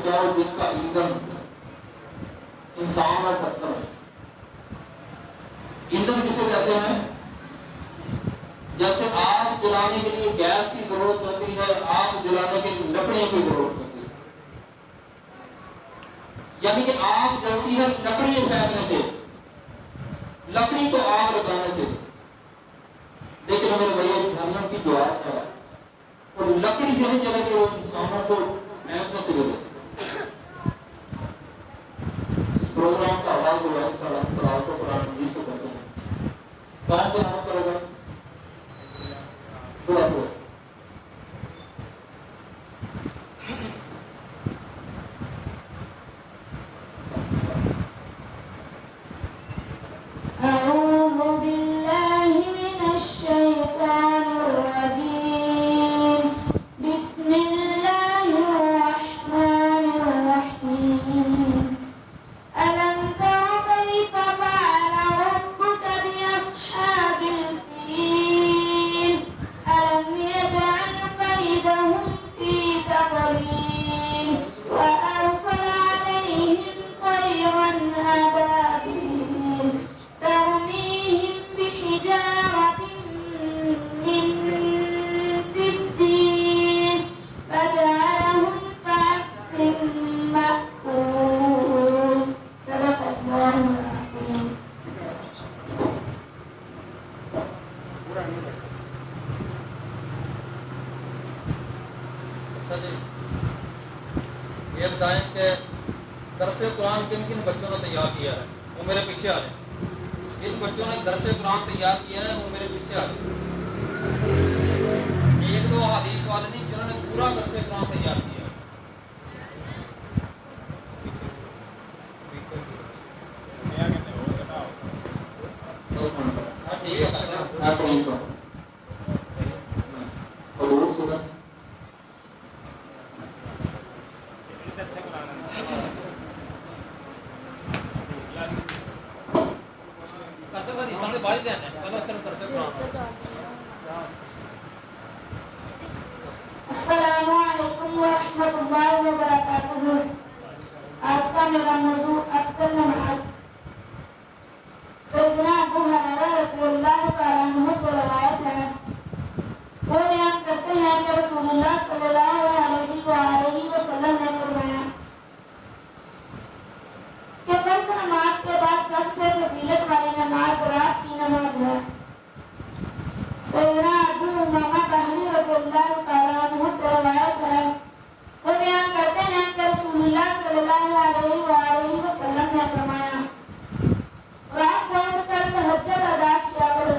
بچاؤ جس کا ایندھن انسان اور پتھر ہے. ایندھن کسے کہتے ہیں؟ جیسے آگ جلانے کے لیے گیس کی ضرورت ہوتی ہے، آگ جلانے کے لیے لکڑیوں کی ضرورت ہوتی ہے. یعنی کہ آگ جلتی ہے لکڑی پھینکنے سے، لکڑی کو آگ لگانے سے. لیکن میرے بھائی جہنم کی جو آگ ہے وہ لکڑی سے نہیں جلے گی، وہ انسانوں کو پھینکنے سے جلے گی. اس پروگرام کا آغاز جو ہے تلاوت قرآن مجید سے کرتے ہیں. کون تلاوت کرے گا؟ تھوڑا تھوڑا. السلام علیکم ورحمۃ اللہ وبرکاتہ. آج کا میرا موضوع افضل نماز. سیدنا ابو ہریرہ رضی اللہ تعالیٰ عنہ سے روایت ہے، وہ بیان کرتے ہیں کہ رسول اللہ صلی اللہ علیہ وآلہ وسلم نے فرمایا کہ فرض نماز کے بعد سب سے فضیلت والی نماز رات کی نماز ہے. سیدنا ابو امامہ بہلی رضی اللہ تعالیٰ عنہ سے روایت ہے، وہ بیان کرتے ہیں کہ رسول اللہ صلی اللہ علیہ وآلہ وسلم نے فرمایا رات کو اٹھ کر تہجد ادا کیا کرو،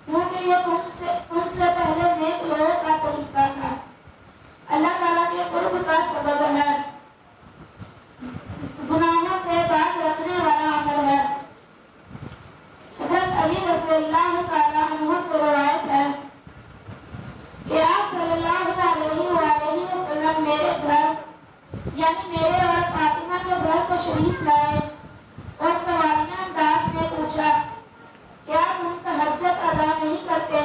کیونکہ یہ تم سے پہلے نیک لوگوں کا طریقہ تھا، اللہ تعالیٰ کے قرب کا سبب ہے، گناہوں سے باز رکھنے والا عمل ہے. حضرت علی رضی اللہ تعالیٰ عنہ سے روایت ہے کہ آپ صلی اللہ علیہ وآلہ وسلم میرے گھر یعنی میرے اور فاطمہ کے گھر کو شریف لائے اور سوالیہ انداز میں پوچھا کیا تم تہجد ادا نہیں کرتے؟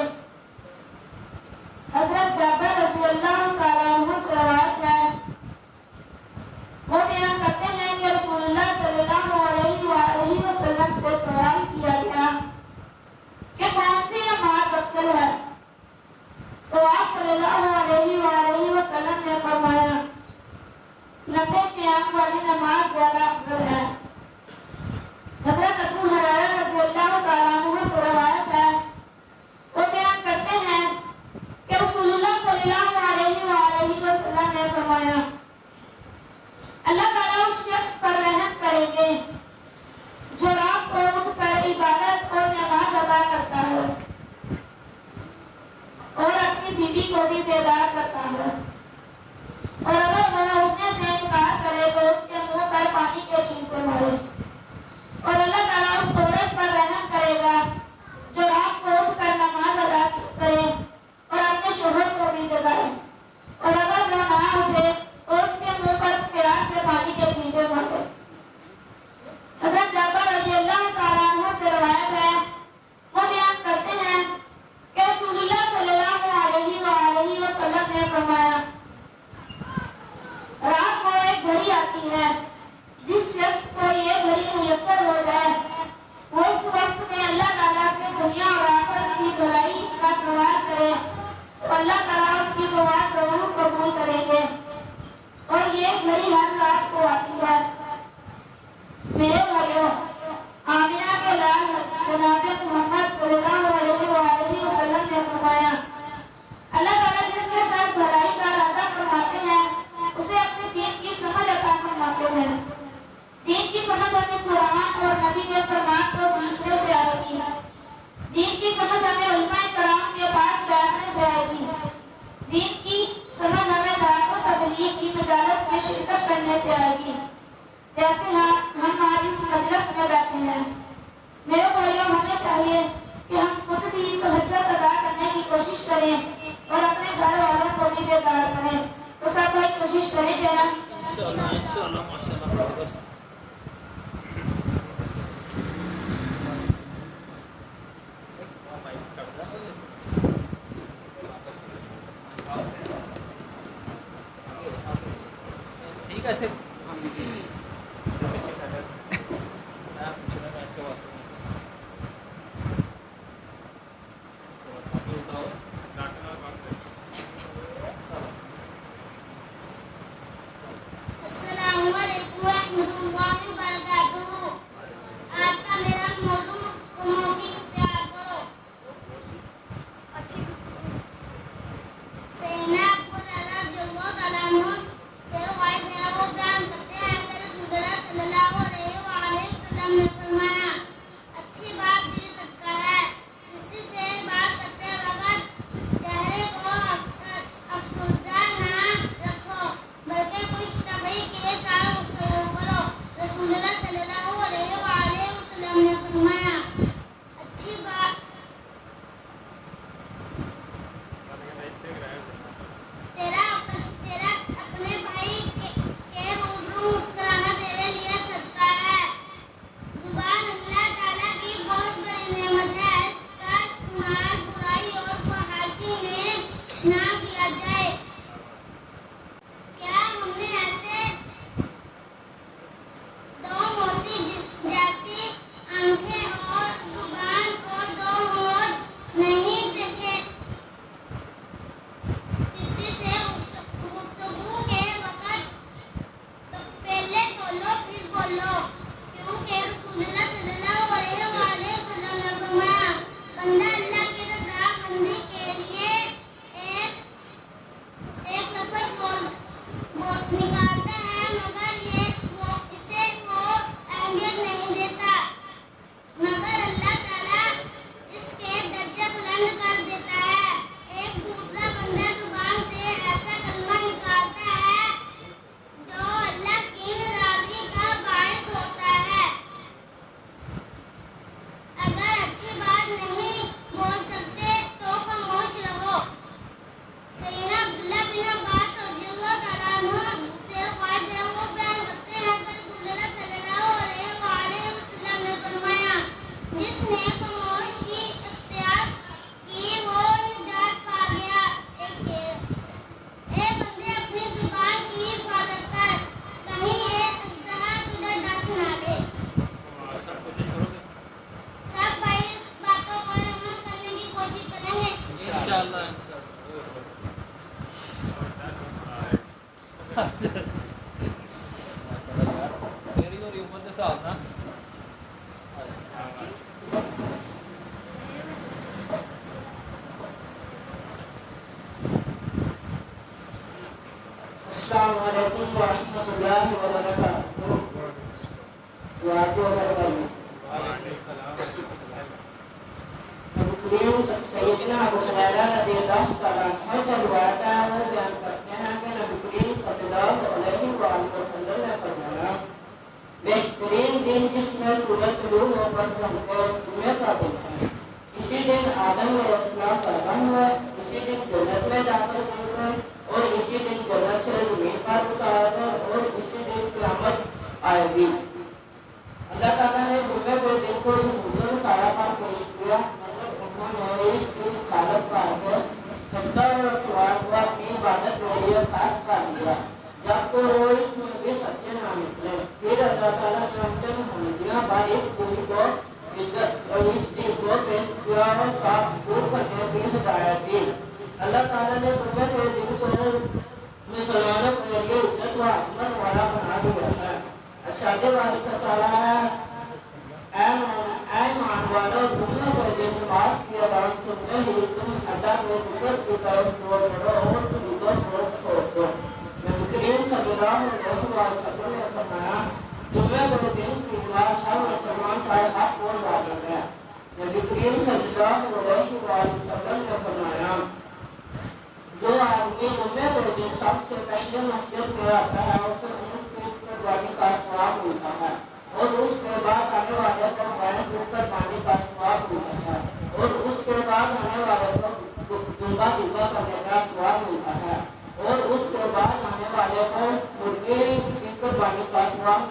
حضرت جابر رضی اللہ تعالیٰ عنہ سے روایت ہے، وہ بیان کرتے ہیں کہ رسول اللہ صلی اللہ علیہ وآلہ وسلم سے سوال کیا گیا کہ کون سی نماز افضل ہے، تو آپ صلی اللہ علیہ وآلہ وسلم نے فرمایا لمبے قیام والی نماز زیادہ افضل ہے. حضرت ابو ہریرہ رضی اللہ تعالیٰ عنہ سے روایت ہے، وہ بیان کرتے ہیں کہ رسول اللہ صلی اللہ علیہ وآلہ وسلم نے فرمایا اللہ تعالیٰ اس شخص پر رحم کریں گے جو رات کو اٹھ کر عبادت اور نماز ادا کرتا ہے اور اپنی بیوی کو بھی بیدار کرتا ہے، اور اگر وہ اٹھنے سے انکار کرے تو اس کے منہ پر پانی کے چھینٹے مارے، اور اللہ تعالیٰ اس عورت پر رحم کرے گا جو رات کو اٹھ کر نماز ادا کرے اور اپنے شوہر کو بھی جگائے، اور اگر وہ نہ اٹھے تو اس کے منہ پر پیاس سے پانی کے چھینٹے مارے. حضرت جابر رضی اللہ تعالیٰ عنہ سے روایت ہے، وہ بیان کرتے ہیں کہ رسول اللہ صلی اللہ علیہ وآلہ وسلم نے فرمایا اللہ تعالیٰ اس کی دعا ضرور قبول کریں گے، اور یہ گھڑی ہر رات کو آتی ہے۔ میرے بھائیوں، آمینہ کے لال جناب محمد صلی اللہ علیہ وآلہ وسلم نے فرمایا، اللہ تعالیٰ جس کے ساتھ بھلائی کا ارادہ فرماتے ہیں اسے اپنے دین کی سمجھ عطا فرماتے ہیں۔ دین کی سمجھ ہمیں قرآن اور نبی کے فرمان کو سیکھنے سے آئے گی۔ دین کی سمجھ ہمیں علماء کرام کے پاس بیٹھنے سے آئے گی۔ دین کی سمجھ ہمیں دعوت و تبلیغ کی مجالس میں شرکت کرنے سے آئے گی، جیسے ہم آج اس مجلس میں بیٹھے ہیں۔ میرے بھائیوں، ہمیں چاہیے کہ ہم خود بھی تہجد ادا کرنے کی کوشش کریں اور اپنے گھر والوں کو بھی بیدار کریں۔ تو سب بھائی کوشش کریں گے نا؟ انشاءاللہ ماشاءاللہ۔ ٹھیک ہے السلام علیکم ورحمۃ اللہ وبرکاتہ۔ آج کا میرا موضوع موقع اختیار کرو۔ سیدنا ابو ہریرہ رضی اللہ تعالیٰ عنہ سے روایت ہے، وہ بیان کرتے ہیں کہ رسول اللہ صلی اللہ علیہ وآلہ وسلم نے فرمایا، اچھی بات بھی صدقہ ہے۔ کسی سے بات کرتے وقت چہرے کو افسردہ نہ رکھو، بلکہ خوش طبعی کے ساتھ گفتگو کرو۔ رسول اللہ صلی اللہ علیہ وآلہ وسلم نے فرمایا، اچھی بات تیرا اپنے بھائی کے روبرو مسکرانا تیرے لیے صدقہ ہے۔ زبان اللہ تعالیٰ کی بہت بڑی نعمت ہے، اس کا استعمال برائی اور فحاشی میں نہ کیا جائے۔ کیا ہم نے ایسے دو موتی جیسی آنکھیں اور زبان کو دو ہونٹ نہیں دیکھے؟ کسی سے گفتگو کے وقت پہلے تولو پھر بولو، کیونکہ رسول اللہ صلی اللہ علیہ وآلہ وسلم نے فرمایا، بندہ اللہ کی رضا مندی کے لیے ایک لفظ نکالتا ہے، مگر اسے وہ اہمیت نہیں دیتا، مگر اللہ تعالیٰ اس کے درجے بلند کر دیتا ہے۔ ایک دوسرا بندہ زبان سے ایسا کلمہ نکالتا ہے جو اللہ کی ناراضگی کا باعث ہوتا ہے۔ اگر اچھی بات نہیں بول سکتے تو خاموش رہو۔ سیدنا عبداللہ بن عباس رضی اللہ تعالیٰ عنہ سے روایت ہے، وہ بیان کرتے ہیں کہ رسول اللہ صلی اللہ علیہ وآلہ وسلم نے فرمایا، جس نے خاموشی اختیار کی وہ نجات پا گیا۔ اے بندے، اپنی زبان کی حفاظت کر، کہیں ایک اژدہا تجھے ڈس نہ لے۔ سب بھائی اس باتوں پر عمل کرنے کی کوشش کریں گے۔ انشاءاللہ۔ میری اور عمر کے ساتھ نا السلام علیکم ورحمۃ اللہ وبرکاتہ۔ دعا کو کریں۔ سیدنا ابو ہریرہ رضی اللہ تعالیٰ عنہ سے روایت ہے، وہ بیان کرتے ہیں کہ نبی کریم صلی اللہ علیہ وآلہ وسلم نے فرمایا، بہترین دن جس میں سورج طلوع ہو کر چمکے جمعے کا دن ہے۔ اسی دن آدم علیہ السلام پیدا ہوئے، اسی دن جنت میں جا کر گئے اور اسی دن جنت سے زمین پر اتارا گئے اور اسی دن قیامت آئے گی۔ اللہ تعالیٰ نے جمعے کے دن کو حضور سارا پر پیش کیا، انہوں نے اس دن خالق کا سجدہ اور اتوار کو اپنی عبادت کے لیے خاص کر دیا، جب تو وہ اس میں بھی سچے نہ نکلے۔ پھر اللہ تعالیٰ نے ان سے محمدیہ پر اس دن کو پیش کیا اور صاف دور کرنے کی ہدایت دی۔ اللہ تعالیٰ ارشاد باری تعالی ہے اے ایمان والو دنیا کو دن نماز کی اذان سنتے ہی تم اللہ کے ذکر کی طرف توڑ پڑو اور دوسروں کو چھوڑ دو۔ نبی کریم صلی اللہ علیہ وسلم نے فرمایا دنیا کو دن کی نماز ہر مسلمان کا حق اور واجب ہے۔ نبی کریم صلی اللہ علیہ وسلم نے فرمایا جو آدمی جمعے کے دن سب سے پہلے مسجد میں آتا ہے اسے اونٹ کی قربانی کا ثواب ملتا ہے اور اس کے بعد آنے والے کو بھینس قربانی کا ثواب ملتا ہے اور اس کے بعد آنے والے کو دنگا کرنے کا ثواب ملتا ہے اور اس کے بعد آنے والے کو مرغی کی قربانی کا ثواب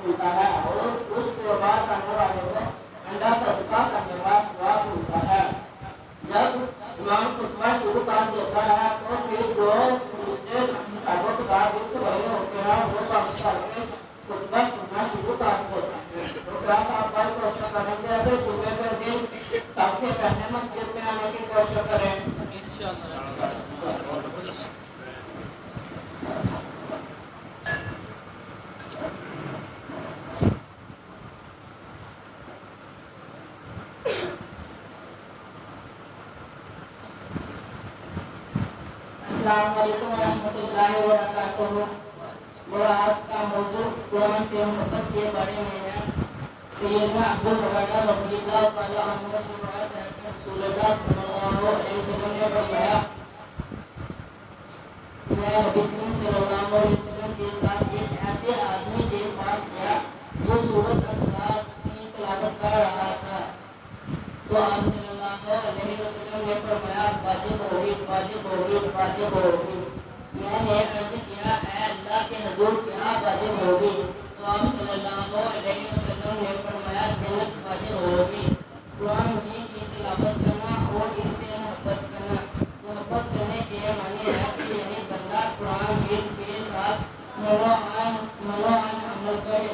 ملتا ہے اور اس کے بعد آنے والے کو انڈا صدقہ کرنے کا ثواب ملتا ہے۔ جب امام خطبہ شروع کر دیتا ہے تو پھر جو فرشتے کتابوں کے بعد لکھ رہے ہوتے ہیں وہ کام کر کے خطبہ سننا شروع کر دیتا ہے۔ تو کیا آپ بھائی کوشش کریں گے کہ جمعے کے دن سب سے پہلے مسجد میں آنے کی کوشش کریں؟ انشاءاللہ السلام علیکم ورحمۃ اللہ وبرکاتہ۔ میرا آج کا موضوع قرآن سے محبت کے بارے میں ہے۔ سیدنا ابو ہریرہ رضی اللہ تعالیٰ عنہ سے روایت ہے کہ رسول اللہ صلی اللہ علیہ وسلم نے فرمایا میں نبی کریم صلی اللہ علیہ وسلم کے ساتھ ایک ایسے آدمی کے پاس گیا جو سورۃ اخلاص کی تلاوت کر رہا تھا تو آپ صلی اللہ علیہ وسلم نے فرمایا واجب ہوگی واجب ہوگی واجب ہوگی۔ میں نے عرض کیا اے اللہ کے حضور کیا واجب ہوگی؟ تو آپ صلی اللہ علیہ وسلم نے فرمایا جنت واجب ہوگی۔ قرآن جی کی تلاوت کرنا اور اس سے محبت کرنا۔ محبت کرنے کے معنی ہے کہ یعنی بندہ قرآن جی کے ساتھ منوعن عمل کرے۔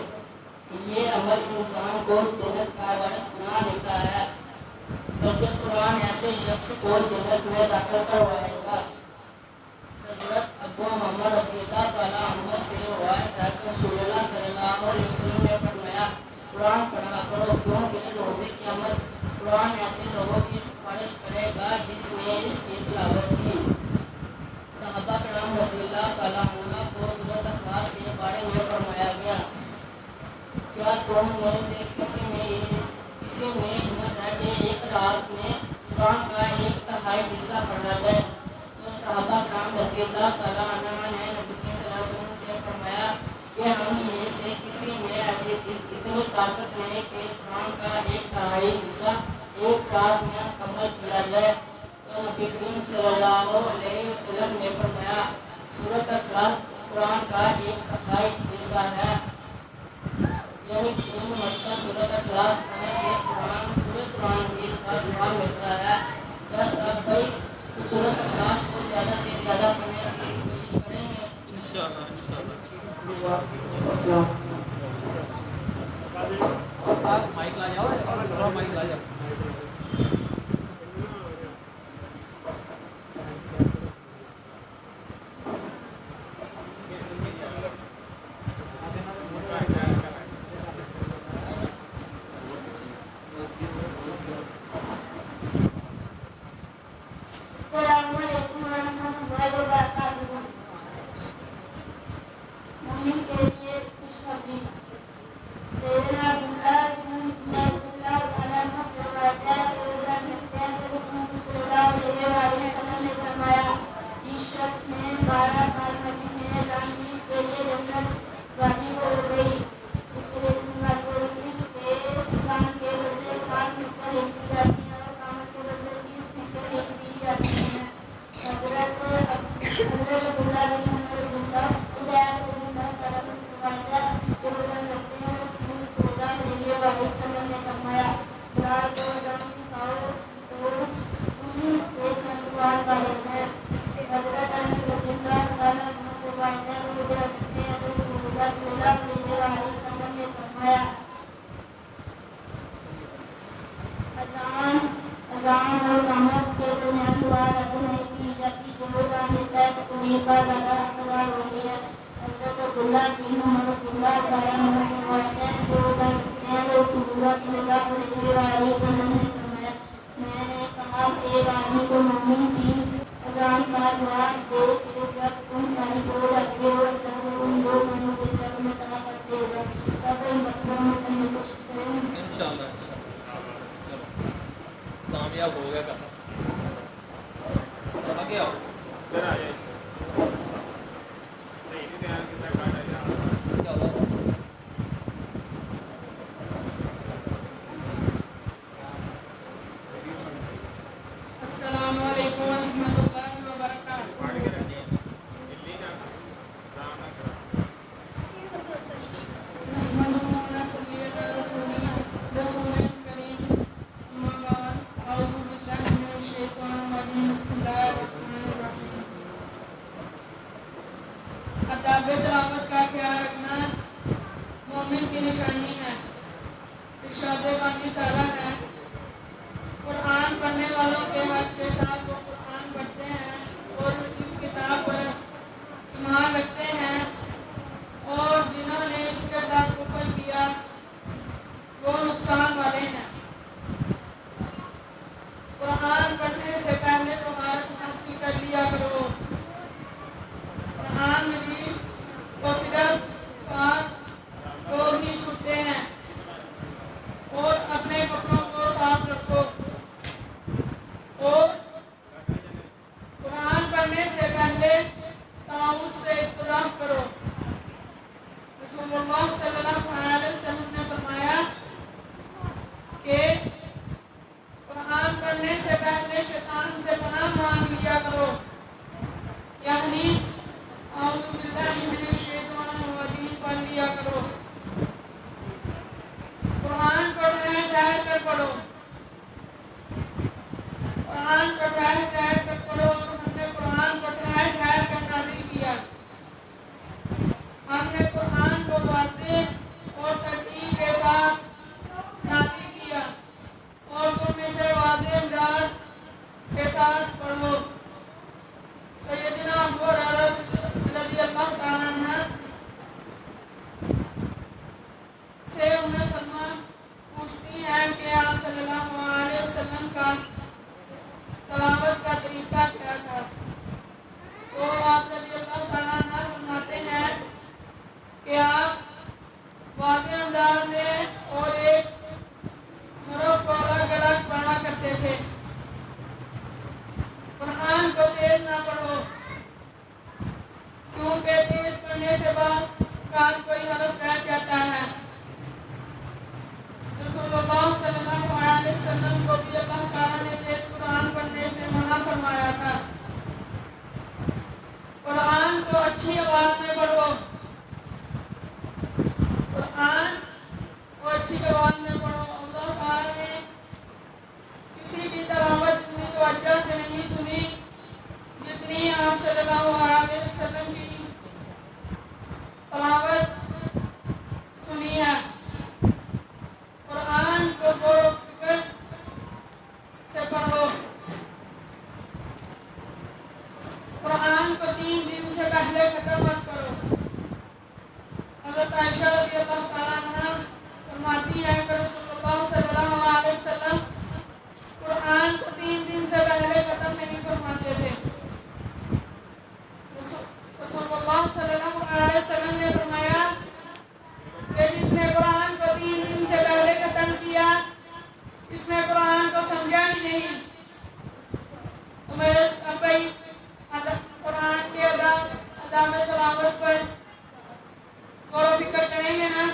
یہ عمل انسان کو جنت کا وارث بنا دیتا ہے بلکہ قرآن ایسے شخص کو جنت میں داخل کروائے گا۔ حضرت ابو محمد رضی اللہ تعالیٰ عنہ سے روایت ہے کہ رسول اللہ صلی اللہ علیہ وسلم نے فرمایا قرآن پڑھا کرو کیونکہ روز قیامت قرآن ایسے لوگوں کی سفارش کرے گا جس نے اس کی تلاوت کی۔ صحابہ کرام رضی اللہ تعالیٰ عنہ کو سورۃ اخلاص کے بارے میں فرمایا گیا کیا تم میں سے کسی میں ہمت ہے کہ ایک رات میں قرآن کا 1/3 حصہ پڑھا جائے؟ تو صحابہ کرام رضی اللہ تعالیٰ عنہ نے نبی صلی اللہ علیہ وسلم سے فرمایا کہ ہم میں سے کسی میں ایسی اتنی طاقت نہیں کہ قرآن کا 1/3 حصہ ایک رات میں مکمل کیا جائے۔ تو نبی کریم صلی اللہ علیہ وسلم نے فرمایا سورۃ اخلاص قرآن کا 1/3 حصہ ہے، یعنی 3 مرتبہ سورۃ اخلاص پڑھنے سے پورے قرآن مجید کا ثواب ملتا ہے۔ کیا سب بھائی سورۃ اخلاص کو زیادہ سے زیادہ پڑھنے کی کوشش کریں گے؟ انشاءاللہ آپ مائک لا جاؤ تھوڑا مائک لا جاؤ۔ السلام علیکم ورحمۃ اللہ وبرکاتہ۔ مومن کے لیے خوشخبری۔ سیدنا عبداللہ بن عمر رضی اللہ عنہ سے حسین جو رسول اللہ صلی اللہ علیہ وسلم نے فرمایا میں نے کہا ایک آدمی کو مومن کی اذان کا جواب دے کہ جب تم کہیں کو رکھتے ہو تم دو مہینوں کے جب میں کہا کرتے ہو سب مطلب میں کرنے کی کوشش کریں انشاءاللہ چلو کامیاب ہو گیا کسا آگے آؤ چلو السلام علیکم ورحمۃ اللہ وبرکاتہ نحمده ونصلي على رسول الكريم اما بعد اعوذ باللہ من الشیطان الرجیم بسم اللہ الرحمن الرحیم آداب تلاوت کا خیال رکھنا مومن کی نشانی ہے ارشاد بانی تعالیٰ ہے قرآن پڑھنے والوں کے حق کے ساتھ وہ قرآن پڑھتے ہیں اور اس کتاب پر ایمان رکھتے ہیں اور جنہوں نے اس کے ساتھ کفر کیا وہ نقصان والے ہیں قرآن پڑھنے سے پہلے طہارت حاصل کر لیا کرو قرآن مجید کو صرف پاک لوگ ہی چھوٹتے ہیں اور اپنے کپڑوں کو صاف رکھو اور قرآن پڑھنے سے پہلے تعوذ سے ابتدا کرو رسول اللہ صلی اللہ علیہ وسلم نے فرمایا کہ قرآن پڑھنے سے پہلے شیطان سے پناہ مانگ لیا کرو یعنی اعوذ باللہ من الشیطان الرجیم پڑھ لیا کرو قرآن کو ٹھہر ٹھہر کر پڑھو قرآن کو ٹھہر ٹھہر کر پڑھو اور ہم نے قرآن کو ٹھہر ٹھہر کر نازل کیا ہم نے قرآن کو واضح اور ترتیب کے ساتھ نازل کیا اور تم اسے واضح انداز کے ساتھ پڑھو سیدنا ابو ہریرہ رضی اللہ تعالیٰ عنہ سے سلمہ پوچھتی ہیں کہ آپ صلی اللہ علیہ وسلم کا تلاوت کا طریقہ کیا تھا تو آپ رضی اللہ تعالیٰ عنہ فرماتے ہیں کہ آپ واضح انداز میں اور ایک حرف کو الگ الگ پڑھا کرتے تھے قرآن کو تیز نہ پڑھو کیونکہ تیز پڑھنے سے بعد کان کوئی حرف رہ جاتا ہے رسول اللہ صلی اللہ علیہ وسلم کو بھی اللہ تعالیٰ نے تیز قرآن پڑھنے سے منع فرمایا تھا قرآن کو اچھی آواز میں پڑھو قرآن کو اچھی آواز میں پڑھو اللہ تعالیٰ نے کسی کی تلاوت اتنی توجہ سے نہیں سنی جتنی آپ صلی اللہ علیہ وسلم کی تلاوت سنی ہے قرآن کو غور و فکر سے پڑھو قرآن کو 3 دن سے پہلے ختم مت کرو حضرت عائشہ رضی اللہ تعالیٰ عنہ فرماتی ہیں کہ رسول اللہ صلی اللہ علیہ وسلم قرآن کو 3 دن سے پہلے ختم نہیں فرماتے تھے رسول اللہ صلی اللہ علیہ وسلم نے فرمایا کہ جس نے قرآن کو 3 دن سے پہلے ختم کیا اس نے قرآن کو سمجھا ہی نہیں تو میرے بھائی قرآن کے ادام تلاوت پر غور و فکر کریں گے نا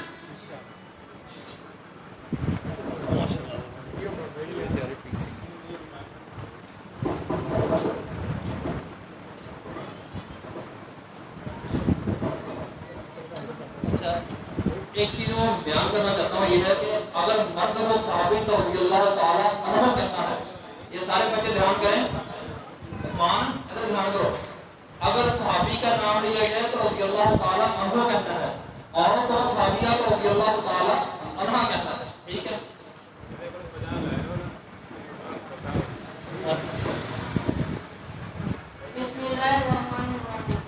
ایک چیز میں بیان کرنا چاہتا ہوں یہ ہے کہ اگر مرد وہ صحابی تو رضی اللہ تعالیٰ عنہ کہتا ہے یہ سارے بچے دھیان کریں عثمان اگر دھیان کرو اگر صحابی کا نام لیا جائے تو رضی اللہ تعالیٰ عنہ کہتا ہے عورت اور صحابیہ تو رضی اللہ تعالیٰ عنہ کہتا ہے ٹھیک ہے بسم اللہ الرحمن الرحیم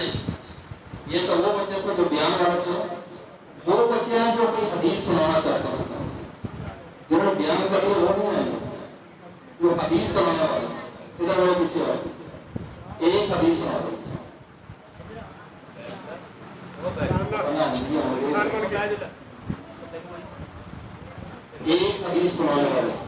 جی یہ تو وہ بچے تھے جو بیان والے تھے. وہ بچے ہیں جو کوئی حدیث سنانا چاہتے ہیں, جنہوں نے بیان کر لیا وہ نہیں آئے, جو حدیث سنانے والے. ادھر والے پیچھے والے ایک حدیث سنا دو. ایک حدیث سنانے والے.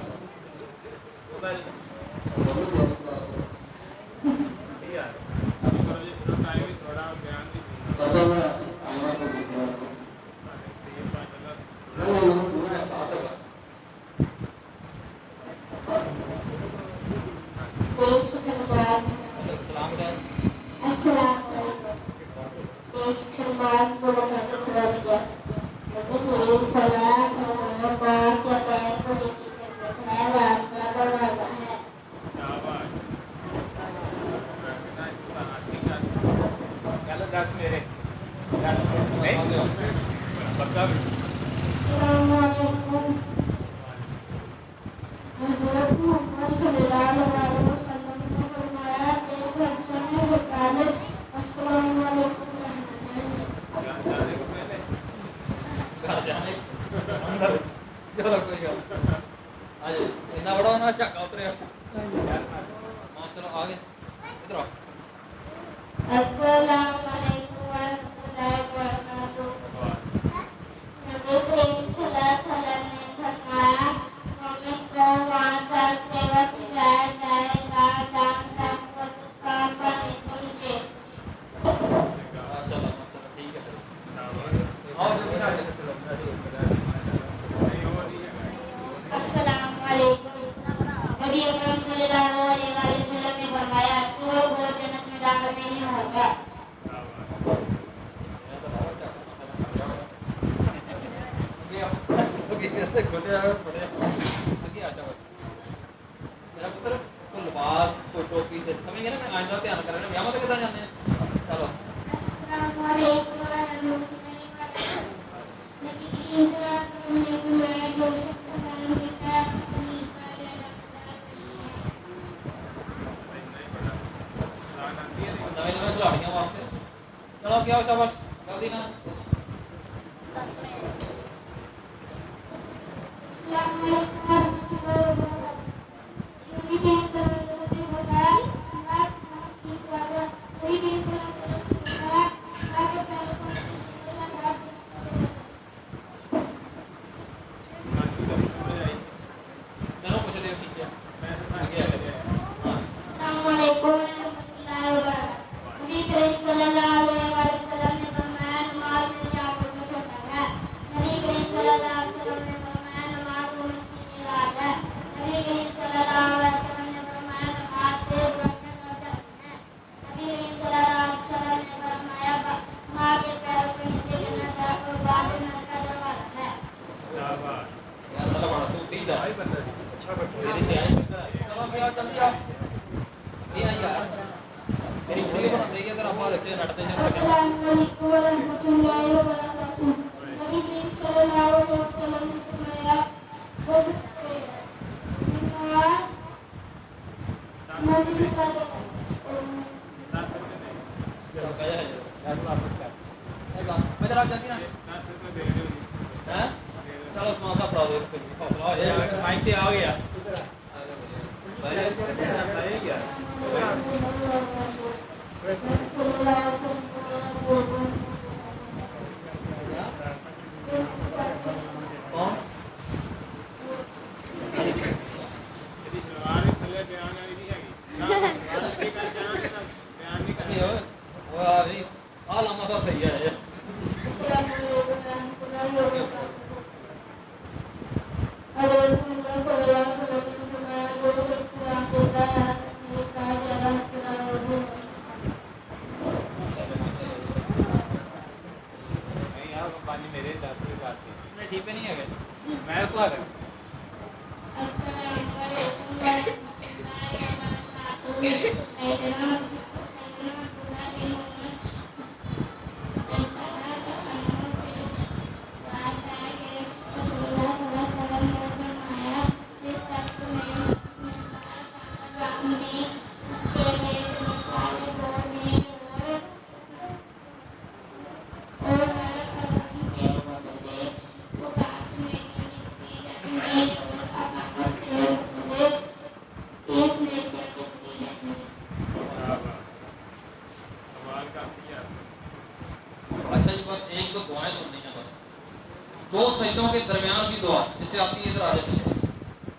سجدوں کے درمیان کی دعا جسے آتی ہے ادھر آ جائے پیچھے،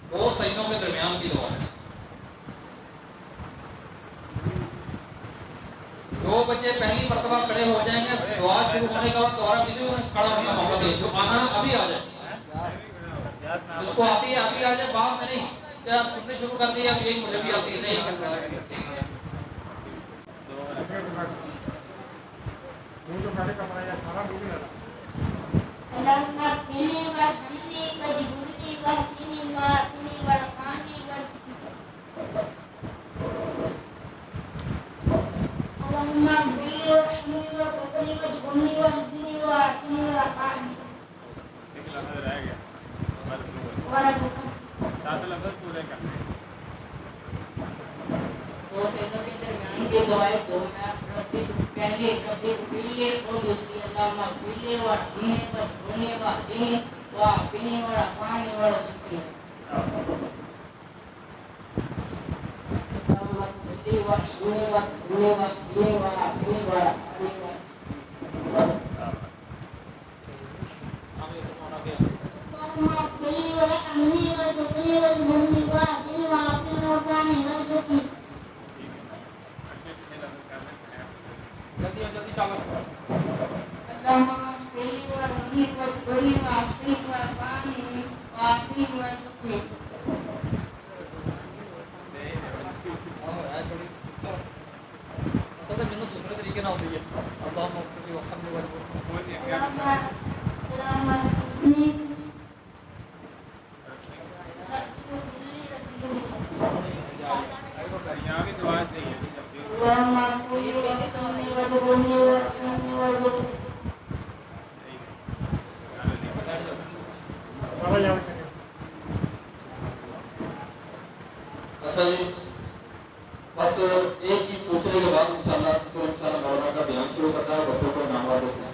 دو سجدوں کے درمیان کی دعا. جو بچے پہلی مرتبہ کھڑے ہو جائیں گے دعا شروع ہونے کے بعد دوبارہ کسی کو کھڑا ہونے کا موقع دیں. جو آنا ہے ابھی آ جائے، جس کو آتی ہے ابھی آ جائے، بعد میں نہیں کہ آپ سننے شروع کر دیا اب یہی مجھے بھی آتی ہے، نہیں. اللهم اغفر لي وارحمني واجبرني واهدني وعافني وارفعني اللهم اغفر لي وارحمني وارزقني واجبرني واهدني وعافني وارفعني وارزقني. دو سجدوں کے درمیان کی دعائیں دو ہیں. پہلی ربی اغفر لی اور دوسری اللہم اغفر لی وارحمنی واجبرنی واہدنی وعافنی وارفعني وارزقنی. اللہم اغفر لی وارحمنی واجبرنی واہدنی وعافنی وارفعني. اللهم اغفر لي وارحمني وارزقني واجبرني واهدني وعافني وارفعني وارزقني. اللهم اغفر لي وارحمني واجبرني وعافني وارفعني وعافني وارزقني. اصل میں دوسرے طریقے نہ ہوتی ہے. اللہم اغفر لی وارحمنی واجبرنی. اچھا جی، بس ایک چیز پوچھنے کے بعد انشاءاللہ مولانا کا بیان شروع کرتا ہے، بچوں کو انعامات دیتے ہیں.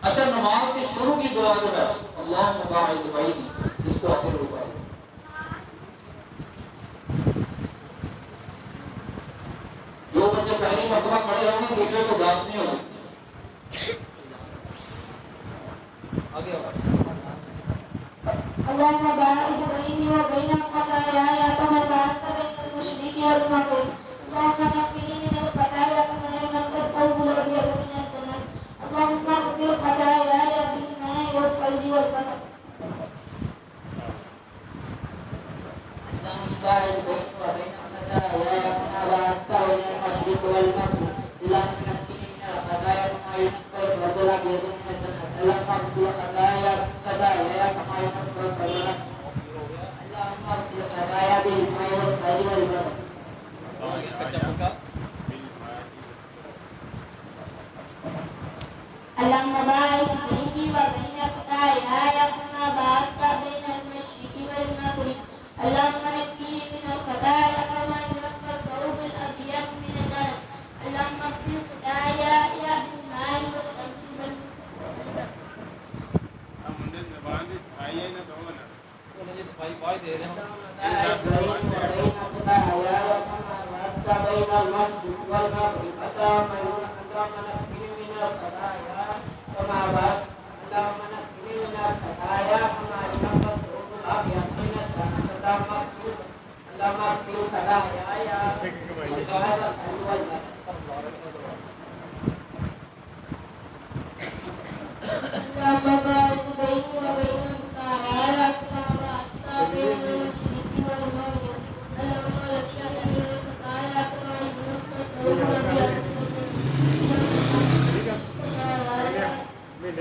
اچھا، نماز کے شروع کی دعا جو ہے اللہم باعث بینی، جس کو آخر ہوگا جو بچے پہلی مرتبہ کھڑے ہوں گے دوسرے کو بات نہیں ہوگی. آگے ہوگا اللهم باعث بيني وبين خطاياي كما باعدت بين المشرق والمغرب. اللهم نقني من الخطايا كما ينقى الثوب الابيض من الدنس. اللهم اغفر خطاياي بالماء والثلج والبرد. اللهم باعث بيني وبين خطاياي كما باعدت بين المشرق والمغرب. اللهم نقني من الخطايا كما ينقى الثوب الابيض من الدنس. اللهم اغفر خطاياي كما ينقى الثوب الابيض. اللهم اغفر خطاياي بالماء والثلج والبرد. اللهم باعث بيني وبين خطاياي كما باعدت بين المشرق والمغرب. اللهم نقني من الخطايا كما ينقى الثوب الابيض من الدنس. اللهم اغسل خطاياي بالماء والثلج والبرد. انہوں نے صفائی پائی دے رہے ہیں. باعث بيني وبين خطاياي كما باعدت بين المشرق والمغرب. اللهم نقني من الخطايا كما باعدت. اللهم نقني من الخطايا كما ينقى الثوب الابيض من الدنس. اللهم اغفر خطاياي بالماء والثلج والبرد. اللهم باعث بيني وبين خطاياي كما باعدت بين المشرق والمغرب. اللهم اغفر لي خطاياي كما ينقى الثوب الابيض من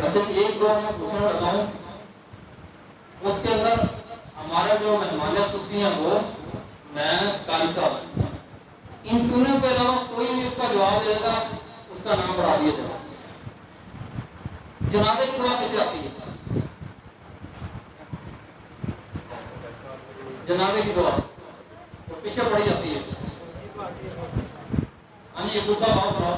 اچھا، ایک دعا میں پوچھنا لگا ہوں، اس کے اندر ہمارے جو مہمان خصوصی ہیں وہ میں قاری صاحب، ان تینوں کے علاوہ کوئی بھی اس کا جواب دے گا اس کا نام بڑھا دیا جائے. جنابے کی دعا کیسے آتی ہے؟ جنابے کی دعا پیچھے پڑی جاتی ہے. ہاں جی ایک دوسرا بات سناؤ.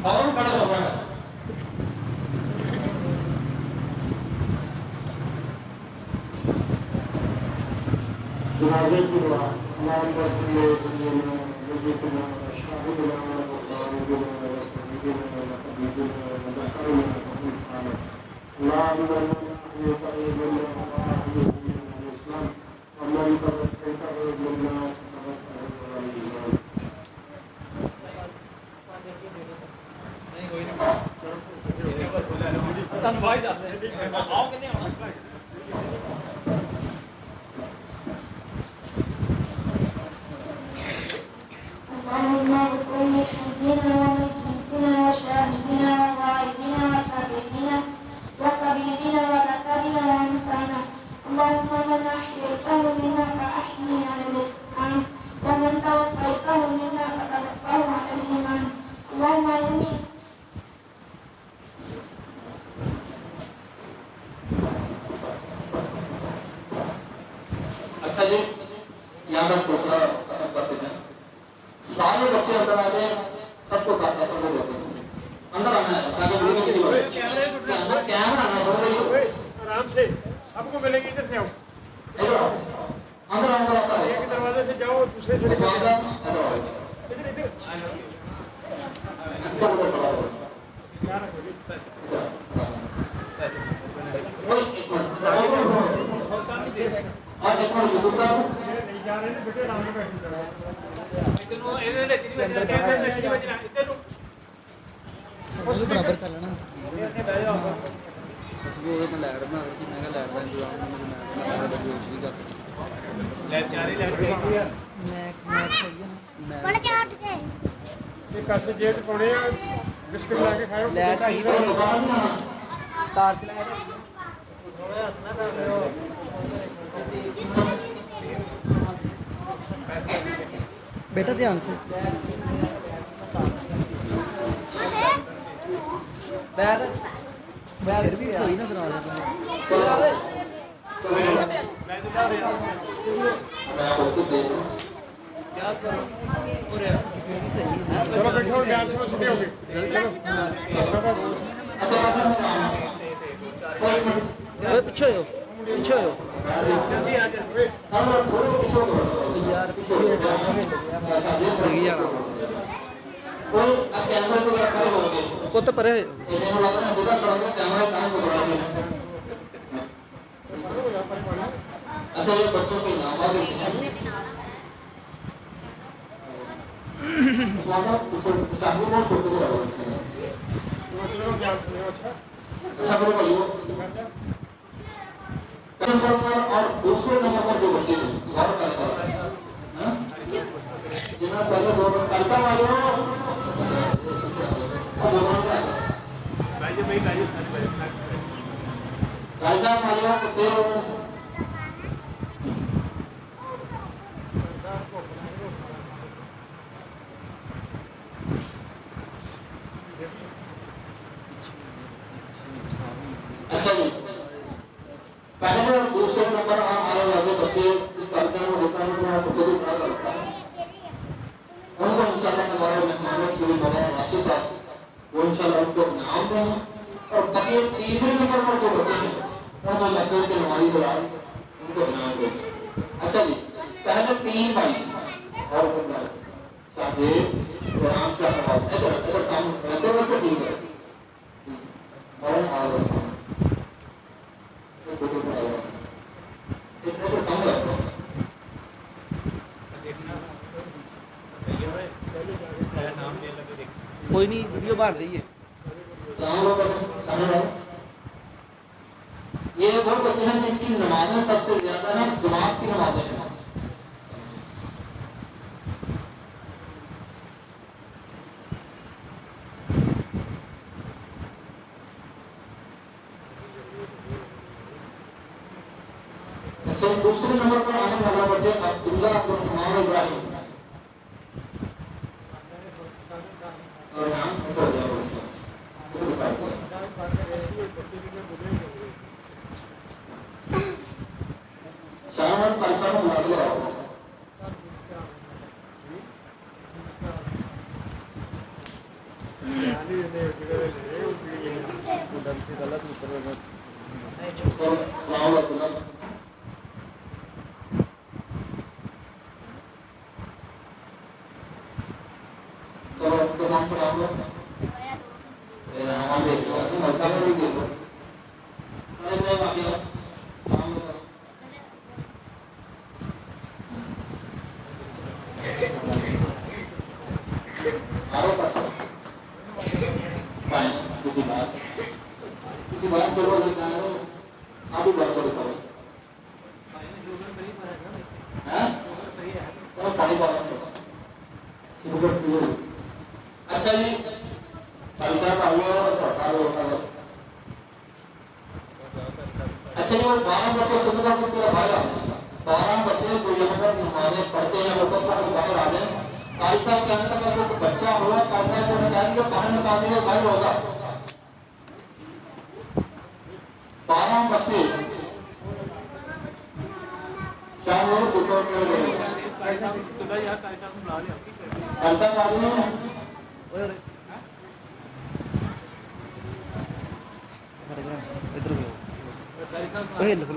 فوراً کھڑے ہو گئے. جنازے کی دعا ہمارے بچے دنیا میں مجھے تمہارا شاہد بنا اللهم اغفر لحينا وميتنا وشاهدنا وغائبنا وكبيرنا وذكرنا وانثانا. اللهم من احييته منا فاحيه على الاسلام ومن توفيته منا فتوفه على الايمان. اللهم اني اچھا جی یہاں کا سوچنا کرتے ہیں. سارے بچے اندر آ گئے, سب کو بات سب لوگ ہوتے ہیں اندر آنا ہے تاکہ ویڈیو کی بات اندر کیمرہ آنا ہے. آرام سے سب کو ملے گی. ادھر سے آؤ, اندر اندر آتا ہے. ایک دروازے سے جاؤ, دوسرے سے ادھر ادھر ادھر دھیان رکھو جی. اور ایک منٹ یوٹیوب صاحب نہیں جا رہے ہیں بیٹے, آرام سے بیٹھ جاؤ. برابر کر لینا وہ میں لائٹ بنا رہی میں لائٹ کا ایک کاسے جیٹ پانے بسکٹ لا کے کھاؤ. لائٹ آئی تار بیٹا دھیان سے پھر بھی صحیح نہ بنا چلو بیٹھو, دھیان سے سیدھے ہو گئے. پیچھے ہو پیچھے ہو یار وہ تو پرے اچھا یہ بچوں کے نام اچھا میرے بھائیو اور دوسرے نمبر پر جو بچے ہیں غور کریں جنہوں پہلے دو کلتا بھائی صاحب مالیوں کتے اچھا جی پہلے اور دوسرے نمبر ہمارے والے بچے کرتے ہیں ہوتا ہے تو خود ہی بڑا کرتا ہے ان کو انشاءاللہ ہمارے مہمانوں کی بڑا راشد صاحب وہ انشاءاللہ ان کو انعام دیں گے. اور بقیہ تیسرے نمبر پر جو بچے ہیں ان کو مسجد کے نمازی بلا ان کو انعام دیں گے. اچھا جی پہلے تین بھائی اور شاہد رام شاہ صاحب ادھر سامنے ایسے ویسے ٹھیک ہے اور آگے سامنے کوئی نہیں ویڈیو باہر رہی ہے. یہ وہ بچے ہیں جن کی نمازیں سب سے زیادہ ہیں جماعت کی نمازیں ہیں. اچھا دوسرے نمبر پر آنے والا بچے عبداللہ عبدالرحمان ابراہیم اور نام آرو کا پائیں کسی بات چلو لیکن آپ بھی بات کرو کرو پانی پانا اچھا جی بھائی صاحب آئیے اچھا جی وہ 12 بچے خود کا کچھ باہر آ 12 بچے جو یہاں پر نمازیں پڑھتے ہیں وہ باہر آ جائیں قاری صاحب کے اندر اگر کوئی بچہ ہوا قاری صاحب کو بتائیں گے باہر نکالنے کے باہر ہوگا 12 بچے شام کو دوپہر میں ایسا معلوم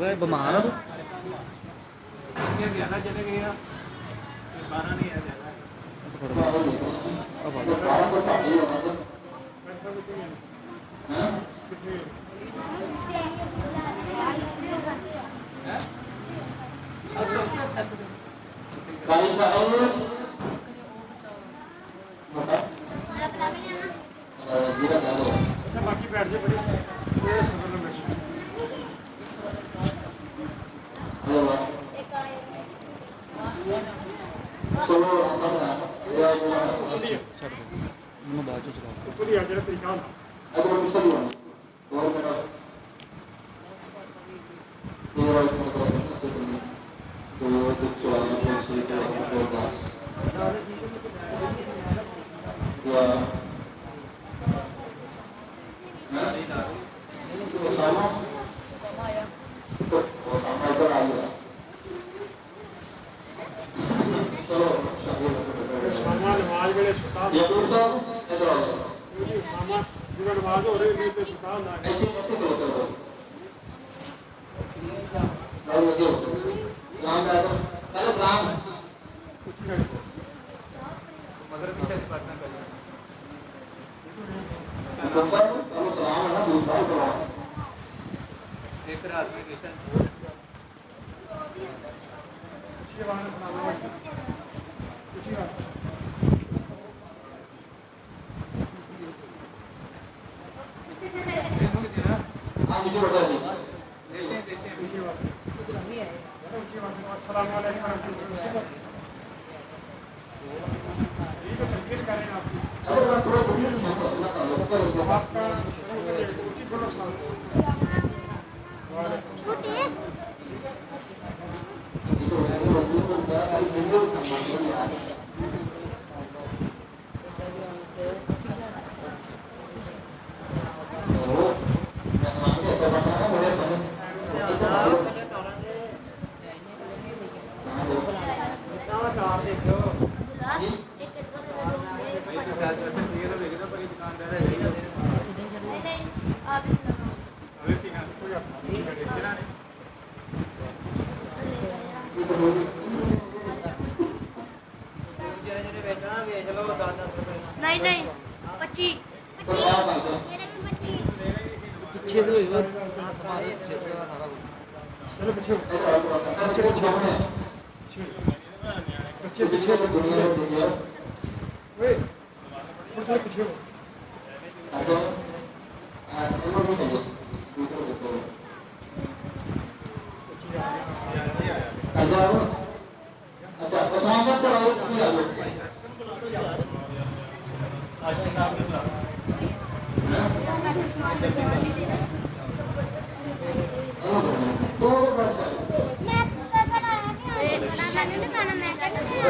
ہے بمار ہے باقی بیٹھ جائے بڑی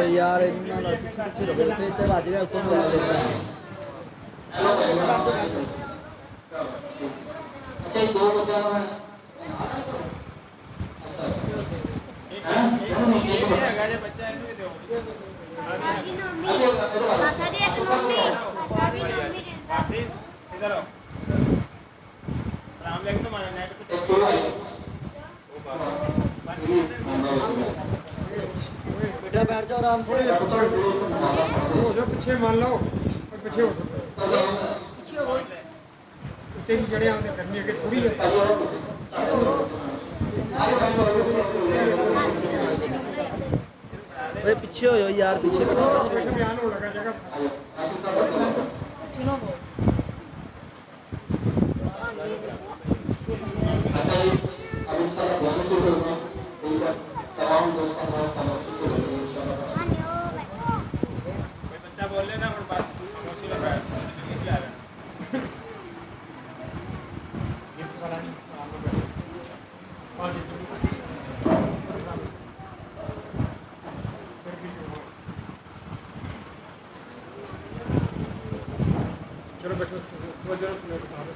یار بیٹا بیٹھ جاؤ آرام سے پیچھے مان لو پیچھے ہو تیری جڑیں آنے کرنی ہے کہ تھوڑی ہے ਓਏ ਪਿੱਛੇ ਹੋ ਜਾਓ ਯਾਰ ਪਿੱਛੇ بیٹھے بیان ہو لگا جگہ آصف صاحب بتائیں۔ اچھا جی اب ان شاء اللہ دعاؤں سے ہوگا ٹھیک ہے تمام دوستوں کو خاموشی سے بولیں ان شاء اللہ بچہ بول لینا اور بس خاموشی لگا ہے نہیں آ رہا گفٹ والا نہیں اس کا آگے بیٹھے اور جی چلو بیٹھو وہ ضرورت میرے ساتھ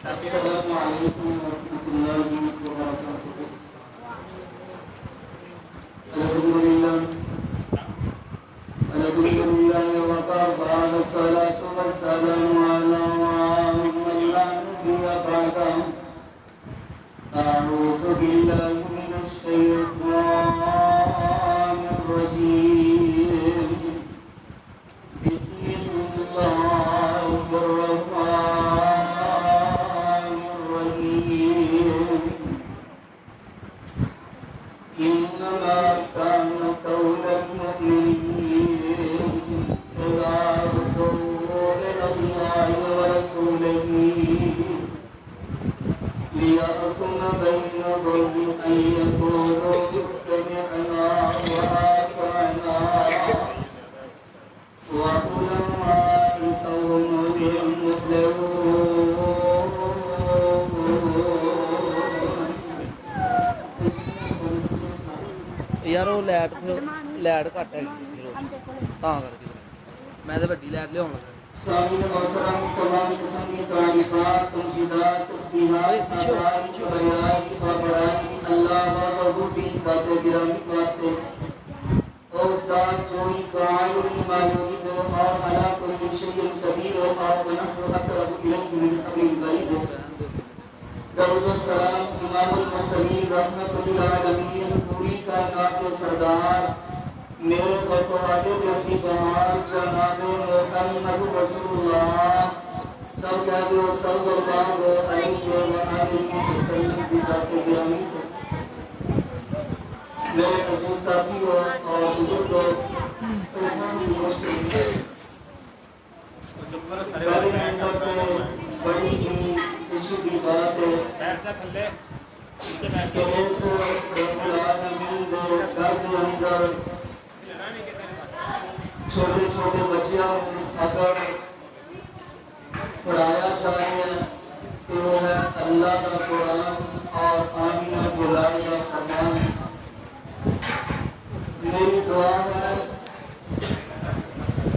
السلام علیکم ورحمۃ اللہ وبرکاتہ الحمدللہ وکفی والصلاۃ والسلام علی من لا نبی بعدہ اعوذ باللہ من الشیطان الرجیم بسم اللہ الرحمن الرحیم انما كان قول المؤمنين اذا دعوا الى الله ورسوله ليحكم بينهم ان يقولوا سمعنا واطعنا واولئك هم المفلحون ਯਾਰ ਉਹ ਲੈਟ ਘੱਟ ਹੈਗੀ ਰੋਸ਼ਨੀ ਤਾਂ ਕਰਕੇ ਮੈਂ ਤਾਂ ਵੱਡੀ ਲੈਟ ਲਿਆਉਣ ਲੱਗਾ سامعین محترم تمام قسم کی تعریفات تمجیدات تسبیحات عطائی بڑائی اور بڑائی اللہ وحدہ کی ذات گرامی واسطے اور ساتھ جوڑی فعال مالوی دو اور علا کل شیء قدیر اور ونحن اقرب الیہ من حبل الورید درود و سلام امام المرسلین رحمت للعالمین پوری کائنات کے سردار میرے بطوعات دل کی بہار جناب محمد رسول اللہ صلی اللہ علیہ وآلہ وسلم کی ذات گرامی کو میرے عزیز ساتھیوں اور بزرگوں پہلی مشکل ہے پہلی نمبر پہ بڑی ہی خوشی کی بات ہے کہ اس رب العالمین کے گھر کے اندر چھوٹے چھوٹے بچیاں اگر پڑھایا جائے تو وہ ہے اللہ کا قرآن اور آمینہ بلال کا فرمان میری دعا ہے